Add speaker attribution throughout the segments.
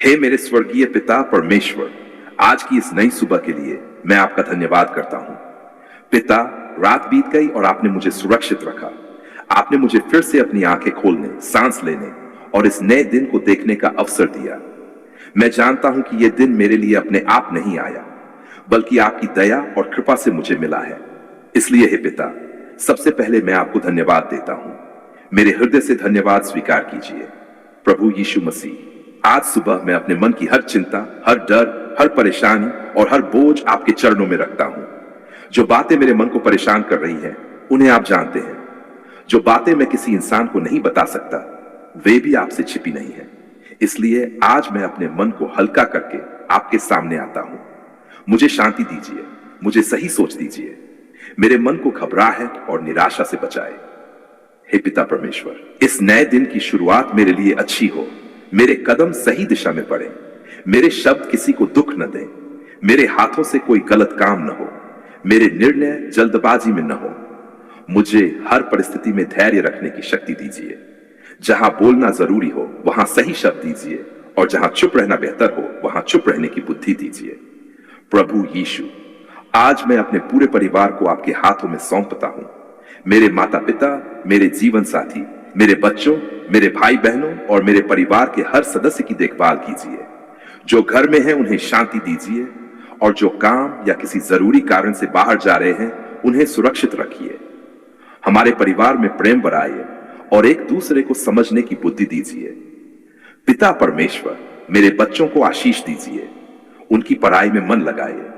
Speaker 1: हे मेरे स्वर्गीय पिता परमेश्वर, आज की इस नई सुबह के लिए मैं आपका धन्यवाद करता हूं। पिता, रात बीत गई और आपने मुझे सुरक्षित रखा। आपने मुझे फिर से अपनी आंखें खोलने, सांस लेने और इस नए दिन को देखने का अवसर दिया। मैं जानता हूं कि यह दिन मेरे लिए अपने आप नहीं आया, बल्कि आपकी दया और कृपा से मुझे मिला है। इसलिए हे पिता, सबसे पहले मैं आपको धन्यवाद देता हूं। मेरे हृदय से धन्यवाद स्वीकार कीजिए। प्रभु यीशु मसीह, आज सुबह मैं अपने मन की हर चिंता, हर डर, हर परेशानी और हर बोझ आपके चरणों में रखता हूं। जो बातें मेरे मन को परेशान कर रही हैं, उन्हें आप जानते हैं। जो बातें मैं किसी इंसान को नहीं बता सकता, वे भी आपसे छिपी नहीं है। इसलिए आज मैं अपने मन को हल्का करके आपके सामने आता हूं। मुझे शांति दीजिए, मुझे सही सोच दीजिए। मेरे मन को घबराहट और निराशा से बचाए। हे पिता परमेश्वर, इस नए दिन की शुरुआत मेरे लिए अच्छी हो। मेरे कदम सही दिशा में पड़े। मेरे शब्द किसी को दुख न दें। मेरे हाथों से कोई गलत काम न हो। मेरे निर्णय जल्दबाजी में न हो। मुझे हर परिस्थिति में धैर्य रखने की शक्ति दीजिए। जहां बोलना जरूरी हो वहां सही शब्द दीजिए, और जहां चुप रहना बेहतर हो वहां चुप रहने की बुद्धि दीजिए। प्रभु यीशु, आज मैं अपने पूरे परिवार को आपके हाथों में सौंपता हूं। मेरे माता पिता, मेरे जीवन साथी, मेरे बच्चों, मेरे भाई बहनों और मेरे परिवार के हर सदस्य की देखभाल कीजिए। जो घर में हैं उन्हें शांति दीजिए, और जो काम या किसी जरूरी कारण से बाहर जा रहे हैं उन्हें सुरक्षित रखिए। हमारे परिवार में प्रेम बढ़ाइए और एक दूसरे को समझने की बुद्धि दीजिए। पिता परमेश्वर, मेरे बच्चों को आशीष दीजिए। उनकी पढ़ाई में मन लगाइए।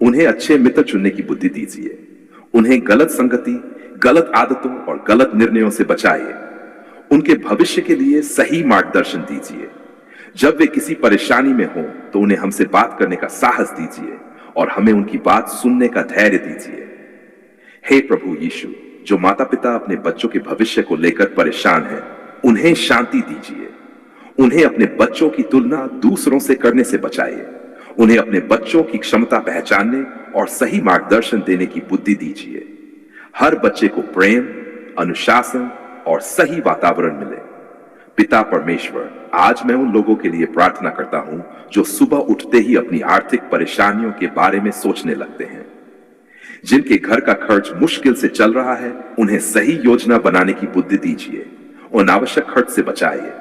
Speaker 1: उन्हें अच्छे मित्र चुनने की बुद्धि दीजिए। उन्हें गलत संगति, गलत आदतों और गलत निर्णयों से बचाइए। उनके भविष्य के लिए सही मार्गदर्शन दीजिए। जब वे किसी परेशानी में हों तो उन्हें हमसे बात करने का साहस दीजिए और हमें उनकी बात सुनने का धैर्य दीजिए। हे प्रभु यीशु, जो माता पिता अपने बच्चों के भविष्य को लेकर परेशान हैं, उन्हें शांति दीजिए। उन्हें अपने बच्चों की तुलना दूसरों से करने से बचाइए। उन्हें अपने बच्चों की क्षमता पहचानने और सही मार्गदर्शन देने की बुद्धि दीजिए। हर बच्चे को प्रेम, अनुशासन और सही वातावरण मिले। पिता परमेश्वर, आज मैं उन लोगों के लिए प्रार्थना करता हूं जो सुबह उठते ही अपनी आर्थिक परेशानियों के बारे में सोचने लगते हैं। जिनके घर का खर्च मुश्किल से चल रहा है, उन्हें सही योजना बनाने की बुद्धि दीजिए। अनावश्यक खर्च से बचाइए।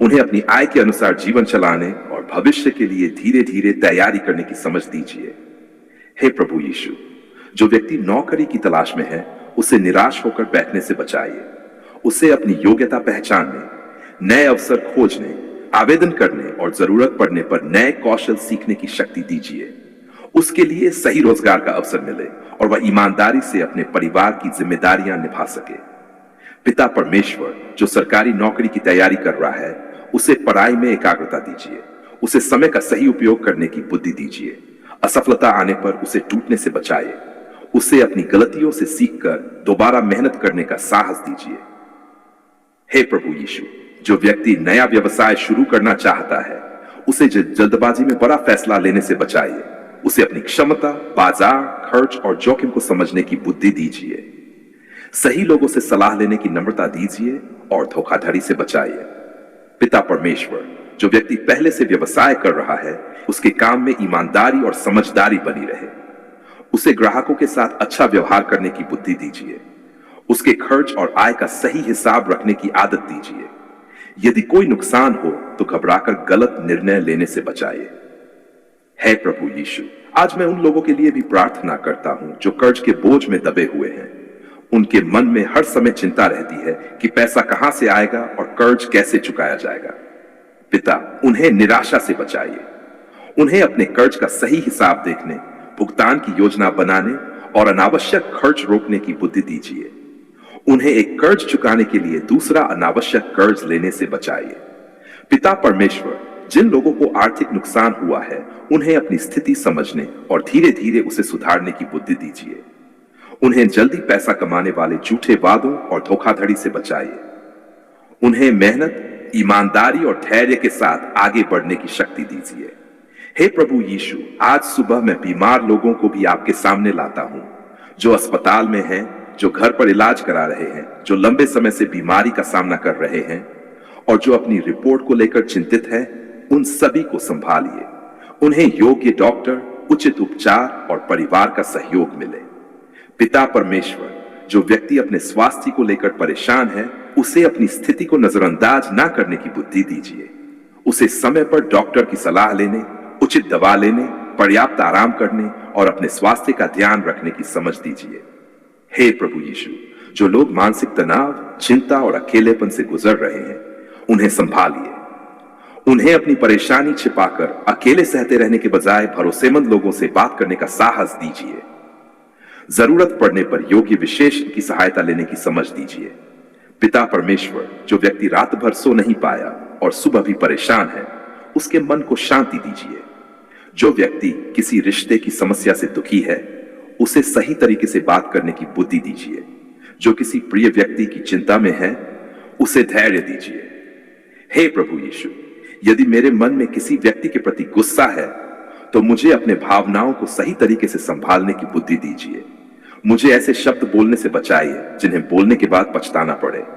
Speaker 1: उन्हें अपनी आय के अनुसार जीवन चलाने और भविष्य के लिए धीरे धीरे तैयारी करने की समझ दीजिए। हे प्रभु यीशु, जो व्यक्ति नौकरी की तलाश में है, उसे निराश होकर बैठने से बचाइए। उसे अपनी योग्यता पहचानने, नए अवसर खोजने, आवेदन करने और जरूरत पड़ने पर नए कौशल सीखने की शक्ति दीजिए। उसके लिए सही रोजगार का अवसर मिले और वह ईमानदारी से अपने परिवार की जिम्मेदारियां निभा सके। पिता परमेश्वर, जो सरकारी नौकरी की तैयारी कर रहा है, उसे पढ़ाई में एकाग्रता दीजिए। उसे समय का सही उपयोग करने की बुद्धि दीजिए। असफलता आने पर उसे टूटने से बचाइए। उसे अपनी गलतियों से सीखकर दोबारा मेहनत करने का साहस दीजिए। हे प्रभु यीशु, जो व्यक्ति नया व्यवसाय शुरू करना चाहता है, उसे जल्दबाजी में बड़ा फैसला लेने से बचाइए। उसे अपनी क्षमता, बाजार, खर्च और जोखिम को समझने की बुद्धि दीजिए। सही लोगों से सलाह लेने की नम्रता दीजिए और धोखाधड़ी से बचाइए। पिता परमेश्वर, जो व्यक्ति पहले से व्यवसाय कर रहा है, उसके काम में ईमानदारी और समझदारी बनी रहे। उसे ग्राहकों के साथ अच्छा व्यवहार करने की बुद्धि दीजिए। उसके खर्च और आय का सही हिसाब रखने की आदत दीजिए। यदि कोई नुकसान हो तो घबराकर गलत निर्णय लेने से बचाइए। हे प्रभु यीशु, आज मैं उन लोगों के लिए भी प्रार्थना करता हूं जो कर्ज के बोझ में दबे हुए हैं। उनके मन में हर समय चिंता रहती है कि पैसा कहां से आएगा और कर्ज कैसे चुकाया जाएगा। पिता, उन्हें निराशा से बचाइए। उन्हें अपने कर्ज का सही हिसाब देखने, भुगतान की योजना बनाने और अनावश्यक खर्च रोकने की बुद्धि दीजिए। उन्हें एक कर्ज चुकाने के लिए दूसरा अनावश्यक कर्ज लेने से बचाइए। पिता परमेश्वर, जिन लोगों को आर्थिक नुकसान हुआ है, उन्हें अपनी स्थिति समझने और धीरे धीरे उसे सुधारने की बुद्धि दीजिए। उन्हें जल्दी पैसा कमाने वाले झूठे वादों और धोखाधड़ी से बचाइए। उन्हें मेहनत, ईमानदारी और धैर्य के साथ आगे बढ़ने की शक्ति दीजिए। हे प्रभु यीशु, आज सुबह मैं बीमार लोगों को भी आपके सामने लाता हूं, जो अस्पताल में हैं, जो घर पर इलाज करा रहे हैं, जो लंबे समय से बीमारी का सामना कर रहे हैं और जो अपनी रिपोर्ट को लेकर चिंतित है। उन सभी को संभालिए। उन्हें योग्य डॉक्टर, उचित उपचार और परिवार का सहयोग मिले। पिता परमेश्वर, जो व्यक्ति अपने स्वास्थ्य को लेकर परेशान है, उसे अपनी स्थिति को नजरअंदाज ना करने की बुद्धि दीजिए। उसे समय पर डॉक्टर की सलाह लेने, उचित दवा लेने, पर्याप्त आराम करने और अपने स्वास्थ्य का ध्यान रखने की समझ दीजिए। हे प्रभु यीशु, जो लोग मानसिक तनाव, चिंता और अकेलेपन से गुजर रहे हैं, उन्हें संभालिए। उन्हें अपनी परेशानी छिपाकर अकेले सहते रहने के बजाय भरोसेमंद लोगों से बात करने का साहस दीजिए। जरूरत पड़ने पर योग्य विशेषज्ञ की सहायता लेने की समझ दीजिए। पिता परमेश्वर, जो व्यक्ति रात भर सो नहीं पाया और सुबह भी परेशान है, उसके मन को शांति दीजिए। जो व्यक्ति किसी रिश्ते की समस्या से दुखी है, उसे सही तरीके से बात करने की बुद्धि दीजिए। जो किसी प्रिय व्यक्ति की चिंता में है, उसे धैर्य दीजिए। हे प्रभु यीशु, यदि मेरे मन में किसी व्यक्ति के प्रति गुस्सा है, तो मुझे अपने भावनाओं को सही तरीके से संभालने की बुद्धि दीजिए। मुझे ऐसे शब्द बोलने से बचाइए जिन्हें बोलने के बाद पछताना पड़े।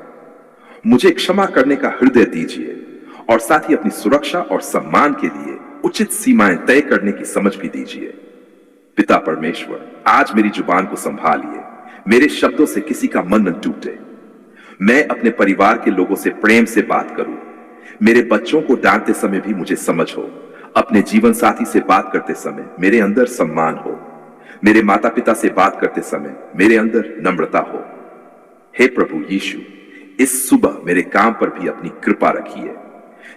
Speaker 1: मुझे क्षमा करने का हृदय दीजिए और साथ ही अपनी सुरक्षा और सम्मान के लिए उचित सीमाएं तय करने की समझ भी दीजिए। पिता परमेश्वर, आज मेरी जुबान को संभालिए। मेरे शब्दों से किसी का मन न टूटे। मैं अपने परिवार के लोगों से प्रेम से बात करूं। मेरे बच्चों को डांटते समय भी मुझे समझ हो। अपने जीवन साथी से बात करते समय मेरे अंदर सम्मान हो। मेरे माता पिता से बात करते समय मेरे अंदर नम्रता हो। हे प्रभु यीशु, इस सुबह मेरे काम पर भी अपनी कृपा रखिए।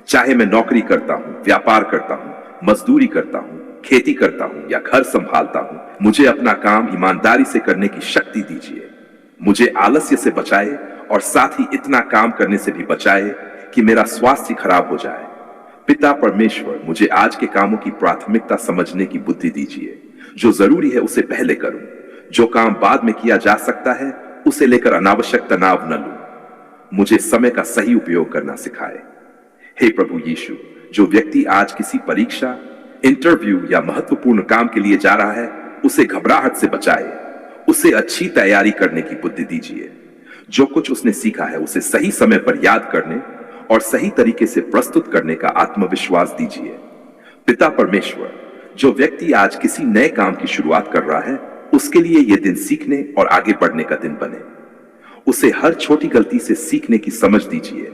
Speaker 1: चाहे मैं नौकरी करता हूं, व्यापार करता हूं, मजदूरी करता हूं, खेती करता हूं या घर संभालता हूं, मुझे अपना काम ईमानदारी से करने की शक्ति दीजिए। मुझे आलस्य से बचाए और साथ ही इतना काम करने से भी बचाए कि मेरा स्वास्थ्य खराब हो जाए। पिता परमेश्वर, मुझे आज के कामों की प्राथमिकता समझने की बुद्धि दीजिए। जो जरूरी है उसे पहले करूं। जो काम बाद में किया जा सकता है, उसे लेकर अनावश्यक तनाव न लूं। मुझे समय का सही उपयोग करना सिखाए। हे प्रभु यीशु, जो व्यक्ति आज किसी परीक्षा, इंटरव्यू या महत्वपूर्ण काम के लिए जा रहा है, उसे घबराहट से बचाए। उसे अच्छी तैयारी करने की बुद्धि दीजिए। जो कुछ उसने सीखा है, उसे सही समय पर याद करने और सही तरीके से प्रस्तुत करने का आत्मविश्वास दीजिए। पिता परमेश्वर, जो व्यक्ति आज किसी नए काम की शुरुआत कर रहा है, उसके लिए यह दिन सीखने और आगे बढ़ने का दिन बने। उसे हर छोटी गलती से सीखने की समझ दीजिए।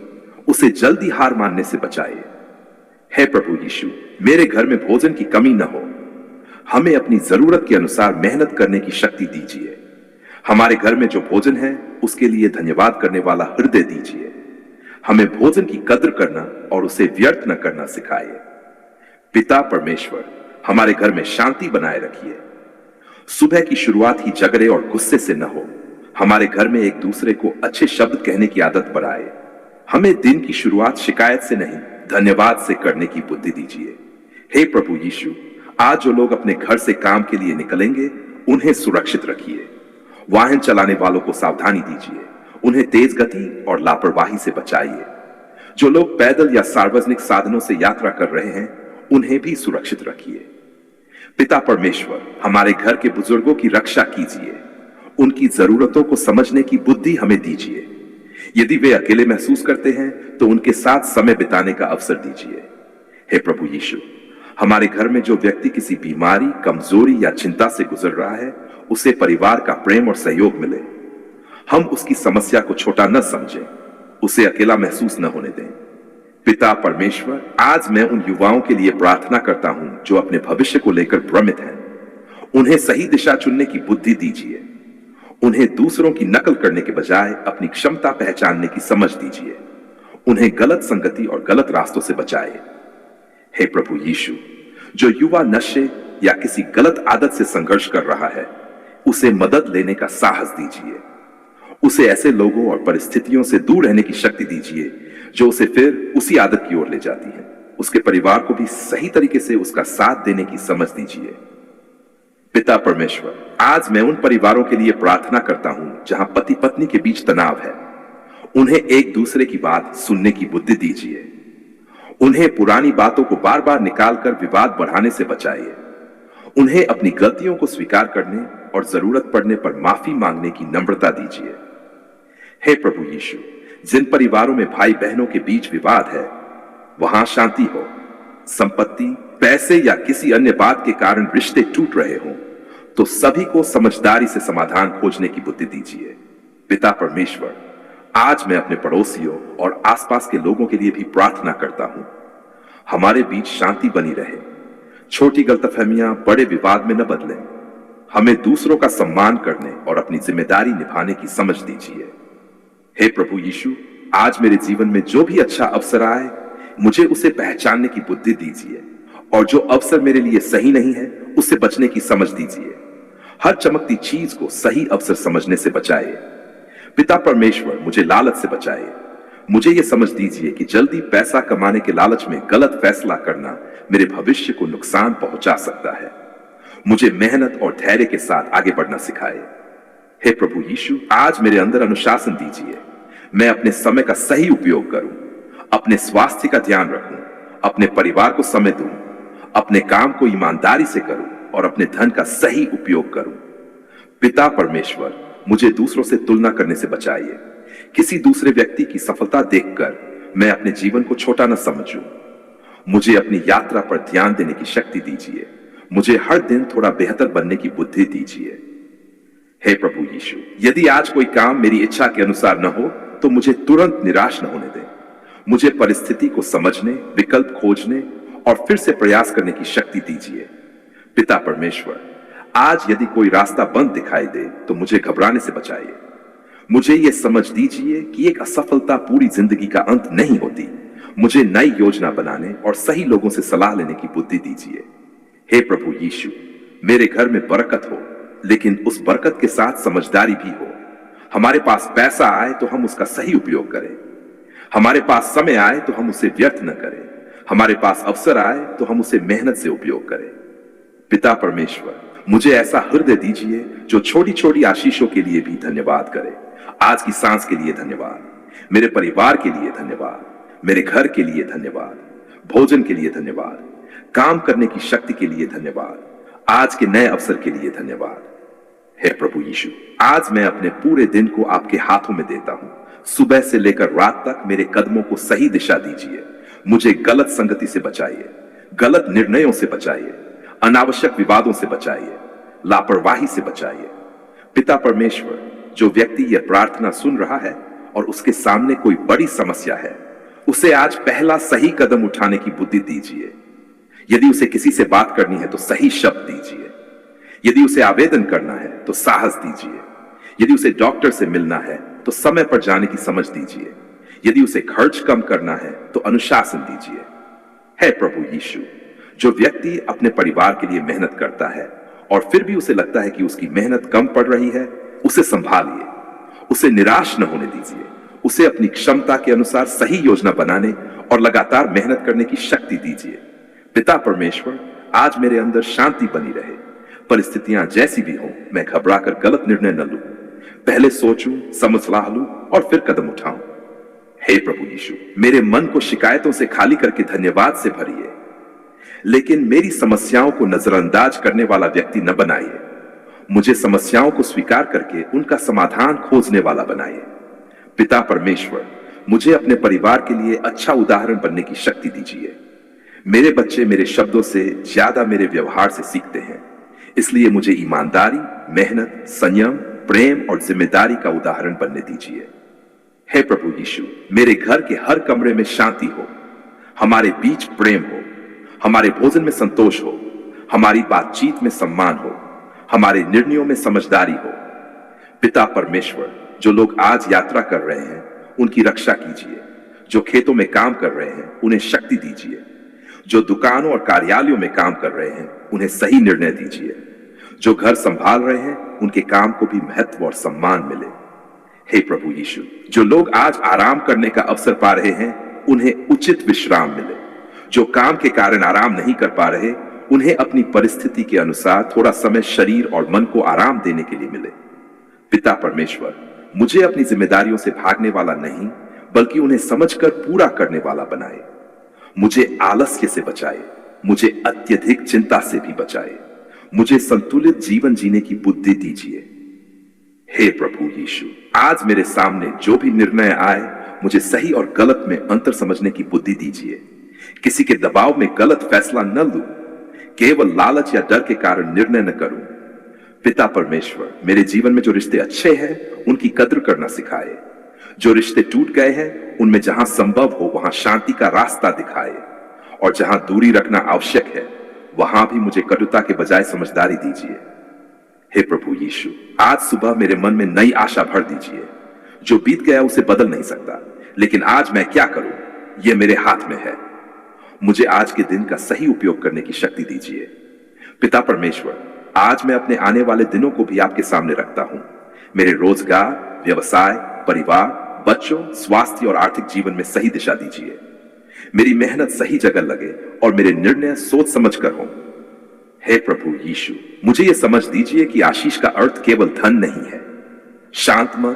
Speaker 1: उसे जल्दी हार मानने से बचाइए। हे प्रभु यीशु, मेरे घर में भोजन की कमी न हो। हमें अपनी जरूरत के अनुसार मेहनत करने की शक्ति दीजिए। हमारे घर में जो भोजन है, उसके लिए धन्यवाद करने वाला हृदय दीजिए। हमें भोजन की कद्र करना और उसे व्यर्थ न करना सिखाइए। पिता परमेश्वर, हमारे घर में शांति बनाए रखिए। सुबह की शुरुआत ही झगड़े और गुस्से से न हो। हमारे घर में एक दूसरे को अच्छे शब्द कहने की आदत बढ़ाए। हमें दिन की शुरुआत शिकायत से नहीं, धन्यवाद से करने की बुद्धि दीजिए। हे प्रभु यीशु, आज जो लोग अपने घर से काम के लिए निकलेंगे, उन्हें सुरक्षित रखिए। वाहन चलाने वालों को सावधानी दीजिए। उन्हें तेज गति और लापरवाही से बचाइए। जो लोग पैदल या सार्वजनिक साधनों से यात्रा कर रहे हैं, उन्हें भी सुरक्षित रखिए। पिता परमेश्वर, हमारे घर के बुजुर्गों की रक्षा कीजिए। उनकी जरूरतों को समझने की बुद्धि हमें दीजिए। यदि वे अकेले महसूस करते हैं, तो उनके साथ समय बिताने का अवसर दीजिए। हे प्रभु यीशु, हमारे घर में जो व्यक्ति किसी बीमारी, कमजोरी या चिंता से गुजर रहा है, उसे परिवार का प्रेम और सहयोग मिले। हम उसकी समस्या को छोटा न समझें, उसे अकेला महसूस न होने दें। पिता परमेश्वर, आज मैं उन युवाओं के लिए प्रार्थना करता हूं जो अपने भविष्य को लेकर भ्रमित हैं। उन्हें सही दिशा चुनने की बुद्धि दीजिए। उन्हें दूसरों की नकल करने के बजाय अपनी क्षमता पहचानने की समझ दीजिए। उन्हें गलत संगति और गलत रास्तों से बचाए। हे प्रभु यीशु, जो युवा नशे या किसी गलत आदत से संघर्ष कर रहा है, उसे मदद लेने का साहस दीजिए। उसे ऐसे लोगों और परिस्थितियों से दूर रहने की शक्ति दीजिए जो उसे फिर उसी आदत की ओर ले जाती है। उसके परिवार को भी सही तरीके से उसका साथ देने की समझ दीजिए। पिता परमेश्वर, आज मैं उन परिवारों के लिए प्रार्थना करता हूं जहां पति पत्नी के बीच तनाव है। उन्हें एक दूसरे की बात सुनने की बुद्धि दीजिए। उन्हें पुरानी बातों को बार बार निकालकर विवाद बढ़ाने से बचाइए। उन्हें अपनी गलतियों को स्वीकार करने और जरूरत पड़ने पर माफी मांगने की नम्रता दीजिए। हे प्रभु यीशु, जिन परिवारों में भाई बहनों के बीच विवाद है, वहां शांति हो। संपत्ति, पैसे या किसी अन्य बात के कारण रिश्ते टूट रहे हों, तो सभी को समझदारी से समाधान खोजने की बुद्धि दीजिए। पिता परमेश्वर, आज मैं अपने पड़ोसियों और आसपास के लोगों के लिए भी प्रार्थना करता हूं। हमारे बीच शांति बनी रहे, छोटी गलतफहमियां बड़े विवाद में न बदलें। हमें दूसरों का सम्मान करने और अपनी जिम्मेदारी निभाने की समझ दीजिए। हे प्रभु यीशु, आज मेरे जीवन में जो भी अच्छा अवसर आए, मुझे उसे पहचानने की बुद्धि दीजिए, और जो अवसर मेरे लिए सही नहीं है उससे बचने की समझ दीजिए। हर चमकती चीज को सही अवसर समझने से बचाइए। पिता परमेश्वर, मुझे लालच से बचाइए। मुझे यह समझ दीजिए कि जल्दी पैसा कमाने के लालच में गलत फैसला करना मेरे भविष्य को नुकसान पहुंचा सकता है। मुझे मेहनत और धैर्य के साथ आगे बढ़ना सिखाए। हे प्रभु यीशु, आज मेरे अंदर अनुशासन दीजिए। मैं अपने समय का सही उपयोग करूं, अपने स्वास्थ्य का ध्यान रखूं, अपने परिवार को समय दूं, अपने काम को ईमानदारी से करूं और अपने धन का सही उपयोग करूं। पिता परमेश्वर, मुझे दूसरों से तुलना करने से बचाइए। किसी दूसरे व्यक्ति की सफलता देखकर मैं अपने जीवन को छोटा न समझूं। मुझे अपनी यात्रा पर ध्यान देने की शक्ति दीजिए। मुझे हर दिन थोड़ा बेहतर बनने की बुद्धि दीजिए। हे प्रभु यीशु, यदि आज कोई काम मेरी इच्छा के अनुसार न हो तो मुझे तुरंत निराश न होने दें। मुझे परिस्थिति को समझने, विकल्प खोजने और फिर से प्रयास करने की शक्ति दीजिए। पिता परमेश्वर, आज यदि कोई रास्ता बंद दिखाई दे तो मुझे घबराने से बचाइए। मुझे यह समझ दीजिए कि एक असफलता पूरी जिंदगी का अंत नहीं होती। मुझे नई योजना बनाने और सही लोगों से सलाह लेने की बुद्धि दीजिए। हे प्रभु यीशु, मेरे घर में बरकत हो, लेकिन उस बरकत के साथ समझदारी भी हो। हमारे पास पैसा आए तो हम उसका सही उपयोग करें। हमारे पास समय आए तो हम उसे व्यर्थ न करें। हमारे पास अवसर आए तो हम उसे मेहनत से उपयोग करें। पिता परमेश्वर, मुझे ऐसा हृदय दीजिए जो छोटी छोटी आशीषों के लिए भी धन्यवाद करे। आज की सांस के लिए धन्यवाद, मेरे परिवार के लिए धन्यवाद, मेरे घर के लिए धन्यवाद, भोजन के लिए धन्यवाद, काम करने की शक्ति के लिए धन्यवाद, आज के नए अवसर के लिए धन्यवाद। हे प्रभु यीशु, आज मैं अपने पूरे दिन को आपके हाथों में देता हूं। सुबह से लेकर रात तक मेरे कदमों को सही दिशा दीजिए। मुझे गलत संगति से बचाइए, गलत निर्णयों से बचाइए, अनावश्यक विवादों से बचाइए, लापरवाही से बचाइए। पिता परमेश्वर, जो व्यक्ति यह प्रार्थना सुन रहा है और उसके सामने कोई बड़ी समस्या है, उसे आज पहला सही कदम उठाने की बुद्धि दीजिए। यदि उसे किसी से बात करनी है तो सही शब्द दीजिए। यदि उसे आवेदन करना है तो साहस दीजिए। यदि उसे डॉक्टर से मिलना है तो समय पर जाने की समझ दीजिए। यदि उसे खर्च कम करना है तो अनुशासन दीजिए। हे प्रभु यीशु, जो व्यक्ति अपने परिवार के लिए मेहनत करता है और फिर भी उसे लगता है कि उसकी मेहनत कम पड़ रही है, उसे संभालिए। उसे निराश न होने दीजिए। उसे अपनी क्षमता के अनुसार सही योजना बनाने और लगातार मेहनत करने की शक्ति दीजिए। पिता परमेश्वर, आज मेरे अंदर शांति बनी रहे। परिस्थितियां जैसी भी हों, मैं घबराकर गलत निर्णय न लूं। पहले सोचूं, समझ लूं और फिर कदम उठाऊं। हे प्रभु यीशु, मेरे मन को शिकायतों से खाली करके धन्यवाद से भरिए, लेकिन मेरी समस्याओं को नजरअंदाज करने वाला व्यक्ति न बनाइए। मुझे समस्याओं को स्वीकार करके उनका समाधान खोजने वाला बनाइए। पिता परमेश्वर, मुझे अपने परिवार के लिए अच्छा उदाहरण बनने की शक्ति दीजिए। मेरे बच्चे मेरे शब्दों से ज्यादा मेरे व्यवहार से सीखते हैं, इसलिए मुझे ईमानदारी, मेहनत, संयम, प्रेम और जिम्मेदारी का उदाहरण बनने दीजिए। हे प्रभु यीशु, मेरे घर के हर कमरे में शांति हो, हमारे बीच प्रेम हो, हमारे भोजन में संतोष हो, हमारी बातचीत में सम्मान हो, हमारे निर्णयों में समझदारी हो। पिता परमेश्वर, जो लोग आज यात्रा कर रहे हैं उनकी रक्षा कीजिए। जो खेतों में काम कर रहे हैं उन्हें शक्ति दीजिए। जो दुकानों और कार्यालयों में काम कर रहे हैं उन्हें सही निर्णय दीजिए। जो घर संभाल रहे हैं उनके काम को भी महत्व और सम्मान मिले। हे प्रभु यीशु, जो लोग आज आराम करने का अवसर पा रहे हैं उन्हें उचित विश्राम मिले। जो काम के कारण आराम नहीं कर पा रहे उन्हें अपनी परिस्थिति के अनुसार थोड़ा समय शरीर और मन को आराम देने के लिए मिले। पिता परमेश्वर, मुझे अपनी जिम्मेदारियों से भागने वाला नहीं बल्कि उन्हें समझकर पूरा करने वाला बनाए। मुझे आलस्य से बचाए, मुझे अत्यधिक चिंता से भी बचाए। मुझे संतुलित जीवन जीने की बुद्धि दीजिए। हे प्रभु यीशु, आज मेरे सामने जो भी निर्णय आए मुझे सही और गलत में अंतर समझने की बुद्धि दीजिए। किसी के दबाव में गलत फैसला न लूं, केवल लालच या डर के कारण निर्णय न करूं। पिता परमेश्वर, मेरे जीवन में जो रिश्ते अच्छे हैं उनकी कद्र करना सिखाए। जो रिश्ते टूट गए हैं उनमें जहां संभव हो वहां शांति का रास्ता दिखाए, और जहां दूरी रखना आवश्यक है वहां भी मुझे कटुता के बजाय समझदारी दीजिए। हे प्रभु यीशु, आज सुबह मेरे मन में नई आशा भर दीजिए। जो बीत गया उसे बदल नहीं सकता, लेकिन आज मैं क्या करूं यह मेरे हाथ में है। मुझे आज के दिन का सही उपयोग करने की शक्ति दीजिए। पिता परमेश्वर, आज मैं अपने आने वाले दिनों को भी आपके सामने रखता हूं। मेरे रोजगार, व्यवसाय, परिवार, बच्चों, स्वास्थ्य और आर्थिक जीवन में सही दिशा दीजिए। मेरी मेहनत सही जगह लगे और मेरे निर्णय सोच समझ कर हों। हे प्रभु यीशु, मुझे यह समझ दीजिए कि आशीष का अर्थ केवल धन नहीं है। शांत मन,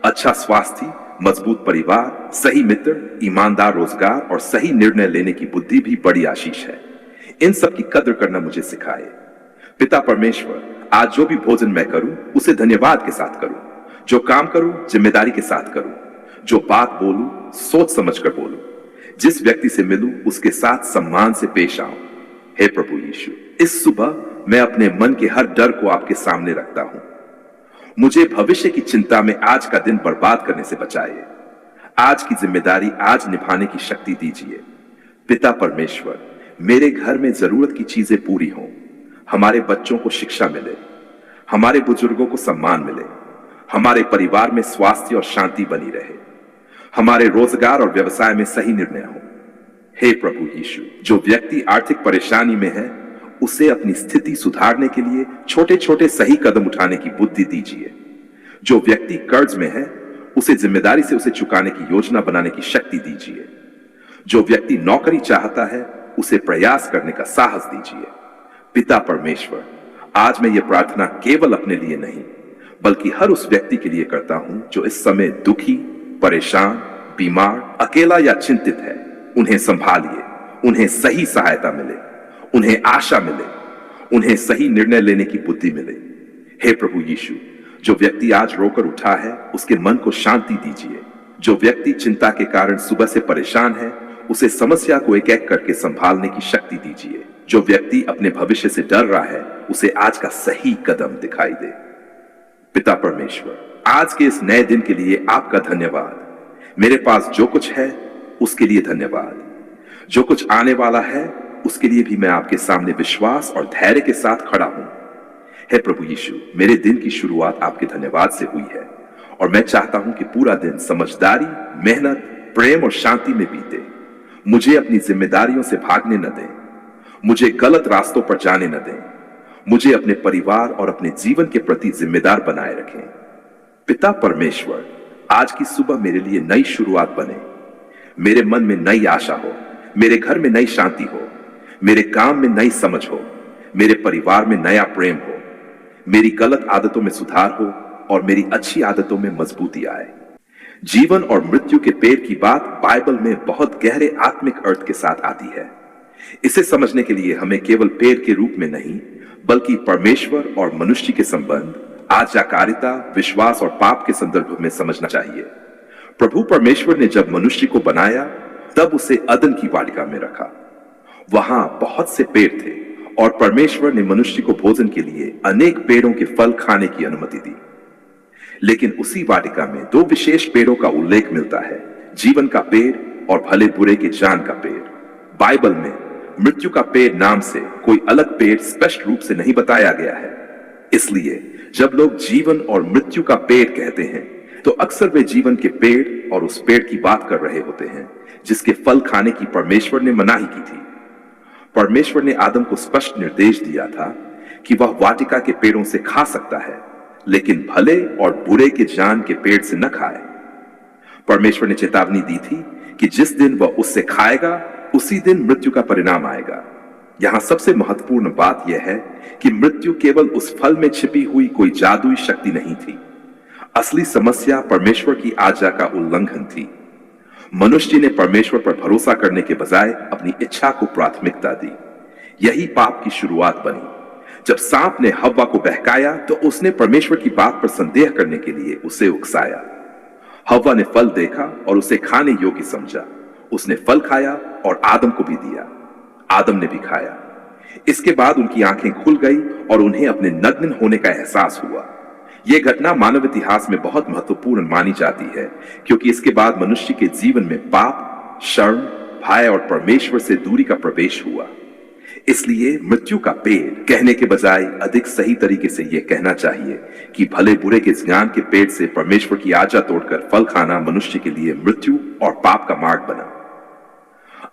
Speaker 1: अच्छा स्वास्थ्य, मजबूत परिवार, सही मित्र, ईमानदार रोजगार और सही निर्णय लेने की बुद्धि भी बड़ी आशीष है। इन सब की कद्र करना मुझे सिखाए। पिता परमेश्वर, आज जो भी भोजन मैं करूं उसे धन्यवाद के साथ करूं। जो काम करूं जिम्मेदारी के साथ करूं। जो बात बोलूं सोच समझ कर बोलूं। जिस व्यक्ति से मिलूं उसके साथ सम्मान से पेश आऊं। हे प्रभु यीशु, इस सुबह मैं अपने मन के हर डर को आपके सामने रखता हूं। मुझे भविष्य की चिंता में आज का दिन बर्बाद करने से बचाइए। आज की जिम्मेदारी आज निभाने की शक्ति दीजिए। पिता परमेश्वर, मेरे घर में जरूरत की चीजें पूरी हों। हमारे बच्चों को शिक्षा मिले, हमारे बुजुर्गों को सम्मान मिले, हमारे परिवार में स्वास्थ्य और शांति बनी रहे, हमारे रोजगार और व्यवसाय में सही निर्णय हो। हे प्रभु यीशु, जो व्यक्ति आर्थिक परेशानी में है उसे अपनी स्थिति सुधारने के लिए छोटे छोटे सही कदम उठाने की बुद्धि दीजिए। जो व्यक्ति कर्ज में है उसे जिम्मेदारी से उसे चुकाने की योजना बनाने की शक्ति दीजिए। जो व्यक्ति नौकरी चाहता है उसे प्रयास करने का साहस दीजिए। पिता परमेश्वर, आज मैं ये प्रार्थना केवल अपने लिए नहीं बल्कि हर उस व्यक्ति के लिए करता हूं जो इस समय दुखी, परेशान, बीमार, अकेला या चिंतित है। उन्हें संभालिए, उन्हें सही सहायता मिले, उन्हें आशा मिले, उन्हें सही निर्णय लेने की बुद्धि मिले। हे प्रभु यीशु, जो व्यक्ति आज रोकर उठा है उसके मन को शांति दीजिए। जो व्यक्ति चिंता के कारण सुबह से परेशान है उसे समस्या को एक एक करके संभालने की शक्ति दीजिए। जो व्यक्ति अपने भविष्य से डर रहा है उसे आज का सही कदम दिखाई दे। पिता परमेश्वर, आज के इस नए दिन के लिए आपका धन्यवाद। मेरे पास जो कुछ है उसके लिए धन्यवाद। जो कुछ आने वाला है उसके लिए भी मैं आपके सामने विश्वास और धैर्य के साथ खड़ा हूं। हे प्रभु यीशु, मेरे दिन की शुरुआत आपके धन्यवाद से हुई है और मैं चाहता हूं कि पूरा दिन समझदारी, मेहनत, प्रेम और शांति में बीते। मुझे अपनी जिम्मेदारियों से भागने न दें, मुझे गलत रास्तों पर जाने न दें। मुझे अपने परिवार और अपने जीवन के प्रति जिम्मेदार बनाए रखें। पिता परमेश्वर, आज की सुबह मेरे लिए नई शुरुआत बने। मेरे मन में नई आशा हो, मेरे घर में नई शांति हो, मेरे काम में नई समझ हो, मेरे परिवार में नया प्रेम हो, मेरी गलत आदतों में सुधार हो और मेरी अच्छी आदतों में मजबूती आए। जीवन और मृत्यु के पेड़ की बात बाइबल में बहुत गहरे आत्मिक अर्थ के साथ आती है। इसे समझने के लिए हमें केवल पेड़ के रूप में नहीं बल्कि परमेश्वर और मनुष्य के संबंध, आज्ञाकारिता, विश्वास और पाप के संदर्भ में समझना चाहिए। प्रभु परमेश्वर ने जब मनुष्य को बनाया तब उसे अदन की वाटिका में रखा। वहां बहुत से पेड़ थे और परमेश्वर ने मनुष्य को भोजन के लिए अनेक पेड़ों के फल खाने की अनुमति दी। लेकिन उसी वाटिका में दो विशेष पेड़ों का उल्लेख मिलता है, जीवन का पेड़ और भले बुरे के ज्ञान का पेड़। बाइबल में मृत्यु का पेड़ नाम से कोई अलग पेड़ स्पष्ट रूप से नहीं बताया गया है। इसलिए जब लोग जीवन और मृत्यु का पेड़ कहते हैं तो अक्सर वे जीवन के पेड़ और उस पेड़ की बात कर रहे होते हैं जिसके फल खाने की परमेश्वर ने मनाही की थी। परमेश्वर ने आदम को स्पष्ट निर्देश दिया था कि वह वाटिका के पेड़ों से खा सकता है, लेकिन भले और बुरे के ज्ञान के पेड़ से न खाए। परमेश्वर ने चेतावनी दी थी कि जिस दिन वह उससे खाएगा उसी दिन मृत्यु का परिणाम आएगा। यहां सबसे महत्वपूर्ण बात यह है कि मृत्यु केवल उस फल में छिपी हुई कोई जादुई शक्ति नहीं थी। असली समस्या परमेश्वर की आज्ञा का उल्लंघन थी। मनुष्य ने परमेश्वर पर भरोसा करने के बजाय अपनी इच्छा को प्राथमिकता दी। यही पाप की शुरुआत बनी। जब सांप ने हव्वा को बहकाया तो उसने परमेश्वर की बात पर संदेह करने के लिए उसे उकसाया। हव्वा ने फल देखा और उसे खाने योग्य समझा उसने फल खाया और आदम को भी दिया। आदम ने भी खाया। इसके बाद उनकी आंखें खुल गई और उन्हें अपने नग्न होने का एहसास हुआ। यह घटना मानव इतिहास में बहुत महत्वपूर्ण मानी जाती है, क्योंकि इसके बाद मनुष्य के जीवन में पाप, शर्म, भय और परमेश्वर से दूरी का प्रवेश हुआ। इसलिए मृत्यु का पेड़ कहने के बजाय अधिक सही तरीके से यह कहना चाहिए कि भले बुरे के ज्ञान के पेड़ से परमेश्वर की आज्ञा तोड़कर फल खाना मनुष्य के लिए मृत्यु और पाप का मार्ग बना।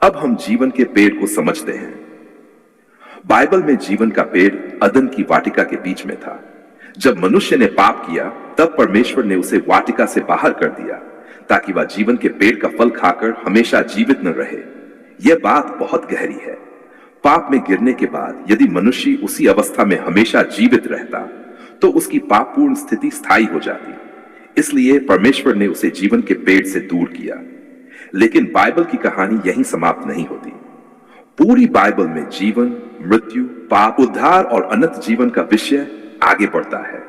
Speaker 1: अब हम जीवन के पेड़ को समझते हैं। बाइबल में जीवन का पेड़ अदन की वाटिका के बीच में था। जब मनुष्य ने पाप किया, तब परमेश्वर ने उसे वाटिका से बाहर कर दिया ताकि वह जीवन के पेड़ का फल खाकर हमेशा जीवित न रहे। यह बात बहुत गहरी है। पाप में गिरने के बाद यदि मनुष्य उसी अवस्था में हमेशा जीवित रहता, तो उसकी पापपूर्ण स्थिति स्थायी हो जाती। इसलिए परमेश्वर ने उसे जीवन के पेड़ से दूर किया। लेकिन बाइबल की कहानी यहीं समाप्त नहीं होती। पूरी बाइबल में जीवन, मृत्यु, पाप, उद्धार और अनंत जीवन का विषय आगे बढ़ता है।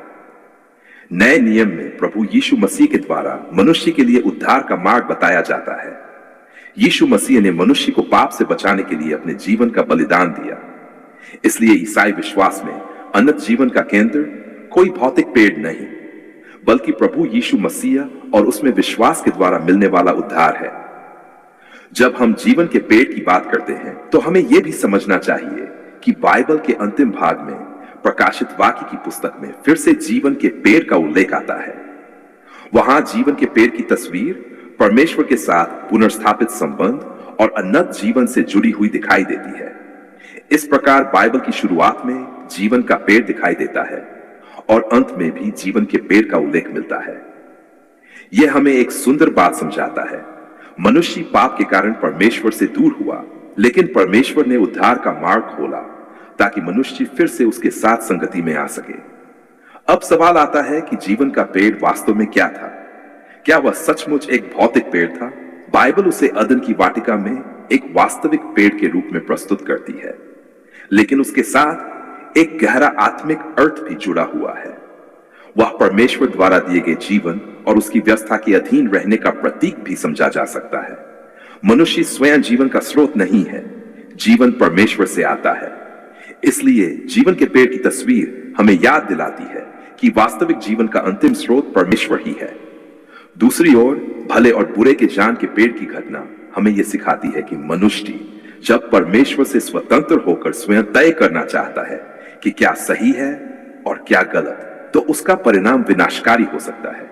Speaker 1: नए नियम में प्रभु यीशु मसीह के द्वारा मनुष्य के लिए उद्धार का मार्ग बताया जाता है। यीशु मसीह ने मनुष्य को पाप से बचाने के लिए अपने जीवन का बलिदान दिया। इसलिए ईसाई विश्वास में अनंत जीवन का केंद्र कोई भौतिक पेड़ नहीं, बल्कि प्रभु यीशु मसीह और उसमें विश्वास के द्वारा मिलने वाला उद्धार है। जब हम जीवन के पेड़ की बात करते हैं, तो हमें यह भी समझना चाहिए कि बाइबल के अंतिम भाग में प्रकाशित वाक्य की पुस्तक में फिर से जीवन के पेड़ का उल्लेख आता है। वहां जीवन के पेड़ की तस्वीर परमेश्वर के साथ पुनर्स्थापित संबंध और अनंत जीवन से जुड़ी हुई दिखाई देती है। इस प्रकार बाइबल की शुरुआत में जीवन का पेड़ दिखाई देता है और अंत में भी जीवन के पेड़ का उल्लेख मिलता है। यह हमें एक सुंदर बात समझाता है। मनुष्य पाप के कारण परमेश्वर से दूर हुआ, लेकिन परमेश्वर ने उद्धार का मार्ग खोला ताकि मनुष्य फिर से उसके साथ संगति में आ सके। अब सवाल आता है कि जीवन का पेड़ वास्तव में क्या था? क्या वह सचमुच एक भौतिक पेड़ था? बाइबल उसे अदन की वाटिका में एक वास्तविक पेड़ के रूप में प्रस्तुत करती है, लेकिन उसके साथ एक गहरा आत्मिक अर्थ भी जुड़ा हुआ है। वह परमेश्वर द्वारा दिए गए जीवन और उसकी व्यवस्था के अधीन रहने का प्रतीक भी समझा जा सकता है। मनुष्य स्वयं जीवन का स्रोत नहीं है, जीवन परमेश्वर से आता है। इसलिए जीवन के पेड़ की तस्वीर हमें याद दिलाती है कि वास्तविक जीवन का अंतिम स्रोत परमेश्वर ही है। दूसरी ओर भले और बुरे के ज्ञान के पेड़ की घटना हमें यह सिखाती है कि मनुष्य जब परमेश्वर से स्वतंत्र होकर स्वयं तय करना चाहता है कि क्या सही है और क्या गलत, तो उसका परिणाम विनाशकारी हो सकता है।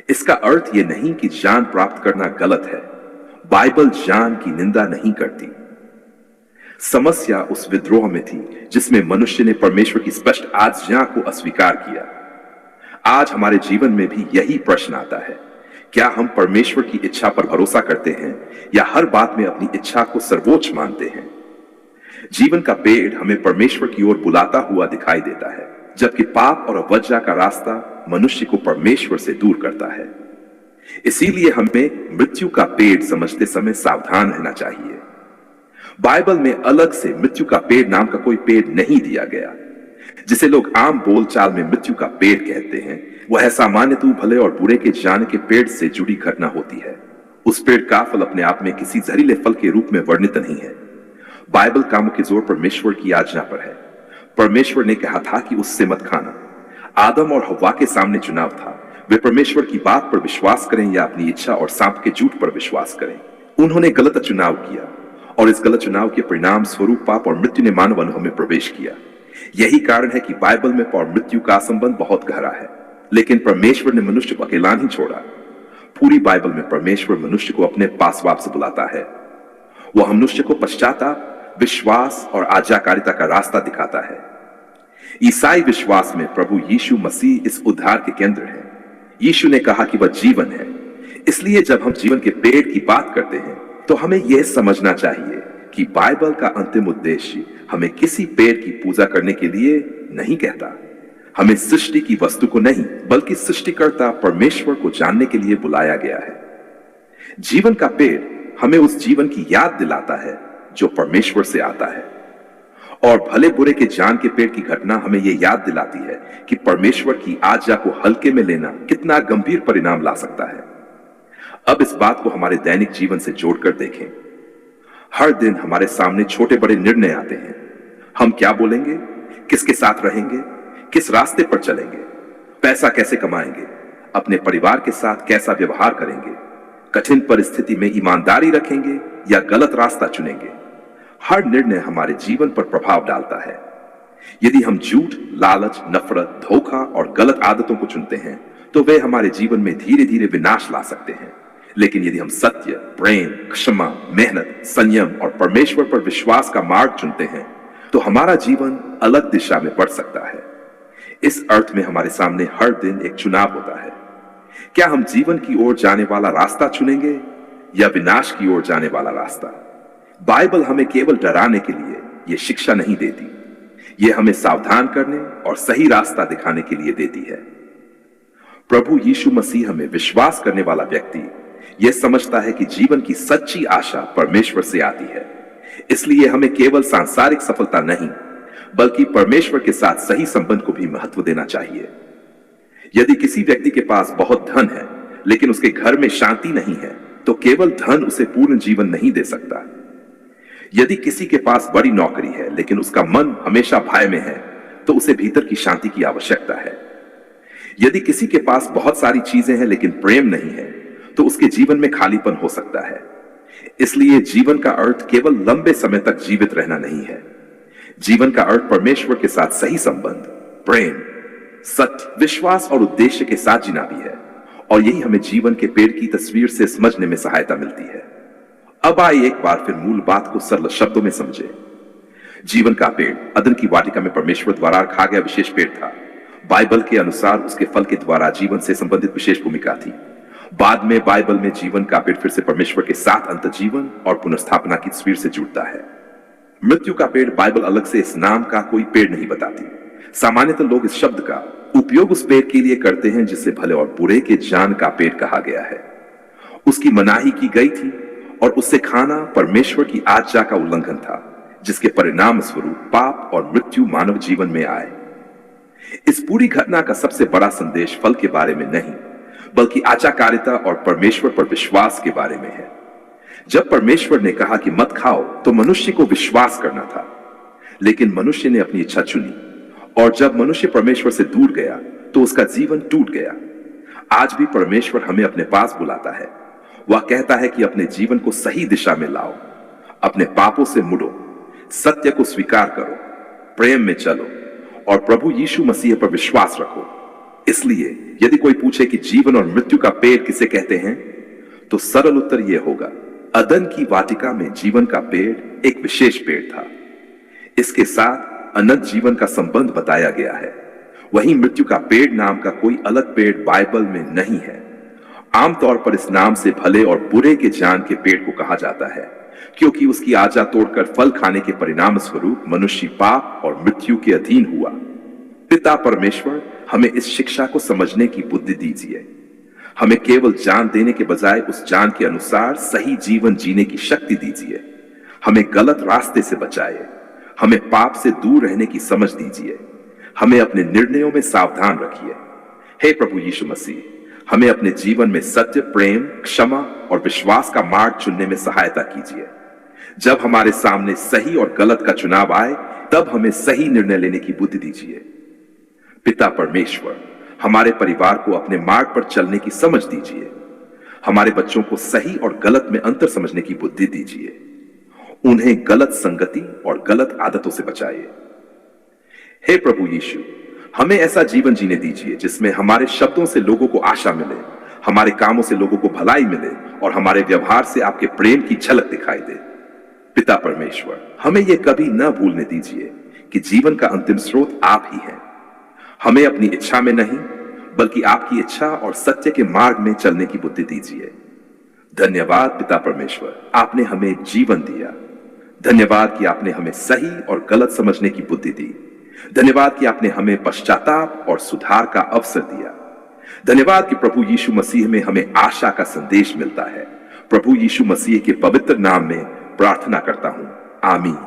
Speaker 1: इसका अर्थ यह नहीं कि ज्ञान प्राप्त करना गलत है। बाइबल ज्ञान की निंदा नहीं करती। समस्या उस विद्रोह में थी जिसमें मनुष्य ने परमेश्वर की स्पष्ट आज्ञा को अस्वीकार किया। आज हमारे जीवन में भी यही प्रश्न आता है, क्या हम परमेश्वर की इच्छा पर भरोसा करते हैं या हर बात में अपनी इच्छा को सर्वोच्च मानते हैं? जीवन का पेड़ हमें परमेश्वर की ओर बुलाता हुआ दिखाई देता है, जबकि पाप और अवज्ञा का रास्ता मनुष्य को परमेश्वर से दूर करता है। इसीलिए हमें मृत्यु का पेड़ समझते समय सावधान रहना चाहिए। बाइबल में अलग से मृत्यु का पेड़ नाम का कोई पेड़ नहीं दिया गया। जिसे लोग आम बोलचाल में मृत्यु का पेड़ कहते हैं, वह सामान्यतः भले और बुरे के ज्ञान के पेड़ से जुड़ी घटना होती है। उस पेड़ का फल अपने आप में किसी जहरीले फल के रूप में वर्णित नहीं है। बाइबल का मुख्य जोर परमेश्वर की आज्ञा पर है। परमेश्वर ने कहा था कि उससे मत खाना। आदम और हव्वा के सामने चुनाव था, वे परमेश्वर की बात पर विश्वास करें या अपनी इच्छा और सांप के झूठ पर विश्वास करें। उन्होंने गलत चुनाव किया और इस गलत चुनाव के परिणाम स्वरूप पाप और मृत्यु ने मानव अनुभव में प्रवेश किया। यही कारण है कि बाइबल में और मृत्यु का संबंध बहुत गहरा है, लेकिन परमेश्वर ने मनुष्य को अकेला नहीं छोड़ा। पूरी बाइबल में परमेश्वर मनुष्य को अपने पास वापस बुलाता है। वह मनुष्य को पश्चाताप, विश्वास और आज्ञाकारिता का रास्ता दिखाता है। ईसाई विश्वास में प्रभु यीशु मसीह इस उद्धार के केंद्र है। यीशु ने कहा कि वह जीवन है। इसलिए जब हम जीवन के पेड़ की बात करते हैं, तो हमें यह समझना चाहिए कि बाइबल का अंतिम उद्देश्य हमें किसी पेड़ की पूजा करने के लिए नहीं कहता। हमें सृष्टि की वस्तु को नहीं, बल्कि सृष्टिकर्ता परमेश्वर को जानने के लिए बुलाया गया है। जीवन का पेड़ हमें उस जीवन की याद दिलाता है जो परमेश्वर से आता है, और भले बुरे के ज्ञान के पेड़ की घटना हमें यह याद दिलाती है कि परमेश्वर की आज्ञा को हल्के में लेना कितना गंभीर परिणाम ला सकता है। अब इस बात को हमारे दैनिक जीवन से जोड़कर देखें। हर दिन हमारे सामने छोटे बड़े निर्णय आते हैं। हम क्या बोलेंगे, किसके साथ रहेंगे, किस रास्ते पर चलेंगे, पैसा कैसे कमाएंगे, अपने परिवार के साथ कैसा व्यवहार करेंगे, कठिन परिस्थिति में ईमानदारी रखेंगे या गलत रास्ता चुनेंगे। हर निर्णय हमारे जीवन पर प्रभाव डालता है। यदि हम झूठ, लालच, नफरत, धोखा और गलत आदतों को चुनते हैं तो वे हमारे जीवन में धीरे धीरे विनाश ला सकते हैं। लेकिन यदि हम सत्य, प्रेम, क्षमा, मेहनत, संयम और परमेश्वर पर विश्वास का मार्ग चुनते हैं तो हमारा जीवन अलग दिशा में बढ़ सकता है। इस अर्थ में हमारे सामने हर दिन एक चुनाव होता है। क्या हम जीवन की ओर जाने वाला रास्ता चुनेंगे या विनाश की ओर जाने वाला रास्ता? बाइबल हमें केवल डराने के लिए यह शिक्षा नहीं देती, यह हमें सावधान करने और सही रास्ता दिखाने के लिए देती है। प्रभु यीशु मसीह में विश्वास करने वाला व्यक्ति यह समझता है कि जीवन की सच्ची आशा परमेश्वर से आती है। इसलिए हमें केवल सांसारिक सफलता नहीं बल्कि परमेश्वर के साथ सही संबंध को भी महत्व देना चाहिए। यदि किसी व्यक्ति के पास बहुत धन है लेकिन उसके घर में शांति नहीं है तो केवल धन उसे पूर्ण जीवन नहीं दे सकता। यदि किसी के पास बड़ी नौकरी है लेकिन उसका मन हमेशा भय में है तो उसे भीतर की शांति की आवश्यकता है। यदि किसी के पास बहुत सारी चीजें हैं लेकिन प्रेम नहीं है तो उसके जीवन में खालीपन हो सकता है। इसलिए जीवन का अर्थ केवल लंबे समय तक जीवित रहना नहीं है। जीवन का अर्थ परमेश्वर के साथ सही संबंध, प्रेम, सत्य, विश्वास और उद्देश्य के साथ जीना भी है। और यही हमें जीवन के पेड़ की तस्वीर से समझने में सहायता मिलती है। अब आइए एक बार फिर मूल बात को सरल शब्दों में समझे। जीवन का पेड़ अदन की वाटिका में परमेश्वर द्वारा रखा गया विशेष पेड़ था। बाइबल के अनुसार उसके फल के द्वारा जीवन से संबंधित विशेष भूमिका थी। बाद में बाइबल में जीवन का पेड़ फिर से परमेश्वर के साथ अंत जीवन और पुनर्स्थापना की तस्वीर से जुड़ता है। मृत्यु का पेड़ बाइबल अलग से इस नाम का कोई पेड़ नहीं बताती। सामान्यतः लोग इस शब्द का उपयोग उस पेड़ के लिए करते हैं जिसे भले और बुरे के ज्ञान का पेड़ कहा गया है। उसकी मनाही की गई थी और उससे खाना परमेश्वर की आज्ञा का उल्लंघन था, जिसके परिणाम स्वरूप पाप और मृत्यु मानव जीवन में आए। इस पूरी घटना का सबसे बड़ा संदेश फल के बारे में नहीं बल्कि आज्ञाकारिता और परमेश्वर पर विश्वास के बारे में है। जब परमेश्वर ने कहा कि मत खाओ तो मनुष्य को विश्वास करना था, लेकिन मनुष्य ने अपनी इच्छा चुनी और जब मनुष्य परमेश्वर से दूर गया तो उसका जीवन टूट गया। आज भी परमेश्वर हमें अपने पास बुलाता है। वह कहता है कि अपने जीवन को सही दिशा में लाओ, अपने पापों से मुड़ो, सत्य को स्वीकार करो, प्रेम में चलो और प्रभु यीशु मसीह पर विश्वास रखो। इसलिए यदि कोई पूछे कि जीवन और मृत्यु का पेड़ किसे कहते हैं तो सरल उत्तर यह होगा, अदन की वाटिका में जीवन का पेड़ एक विशेष पेड़ था। इसके साथ अनंत जीवन का संबंध बताया गया है। वहीं मृत्यु का पेड़ नाम का कोई अलग पेड़ बाइबल में नहीं है। आमतौर पर इस नाम से भले और बुरे के ज्ञान के पेड़ को कहा जाता है, क्योंकि उसकी आज्ञा तोड़कर फल खाने के परिणाम स्वरूप मनुष्य पाप और मृत्यु के अधीन हुआ। पिता परमेश्वर हमें इस शिक्षा को समझने की बुद्धि दीजिए। हमें केवल जान देने के बजाय उस जान के अनुसार सही जीवन जीने की शक्ति दीजिए। हमें गलत रास्ते से बचाए। हमें पाप से दूर रहने की समझ दीजिए। हमें अपने निर्णयों में सावधान रखिए। हे प्रभु यीशु मसीह, हमें अपने जीवन में सत्य, प्रेम, क्षमा और विश्वास का मार्ग चुनने में सहायता कीजिए। जब हमारे सामने सही और गलत का चुनाव आए तब हमें सही निर्णय लेने की बुद्धि दीजिए। पिता परमेश्वर, हमारे परिवार को अपने मार्ग पर चलने की समझ दीजिए। हमारे बच्चों को सही और गलत में अंतर समझने की बुद्धि दीजिए। उन्हें गलत संगति और गलत आदतों से बचाइए। हे प्रभु यीशु, हमें ऐसा जीवन जीने दीजिए जिसमें हमारे शब्दों से लोगों को आशा मिले, हमारे कामों से लोगों को भलाई मिले और हमारे व्यवहार से आपके प्रेम की झलक दिखाई दे। पिता परमेश्वर, हमें यह कभी न भूलने दीजिए कि जीवन का अंतिम स्रोत आप ही हैं। हमें अपनी इच्छा में नहीं बल्कि आपकी इच्छा और सत्य के मार्ग में चलने की बुद्धि दीजिए। धन्यवाद पिता परमेश्वर, आपने हमें जीवन दिया। धन्यवाद कि आपने हमें सही और गलत समझने की बुद्धि दी। धन्यवाद कि आपने हमें पश्चाताप और सुधार का अवसर दिया। धन्यवाद कि प्रभु यीशु मसीह में हमें आशा का संदेश मिलता है। प्रभु यीशु मसीह के पवित्र नाम में प्रार्थना करता हूं, आमीन।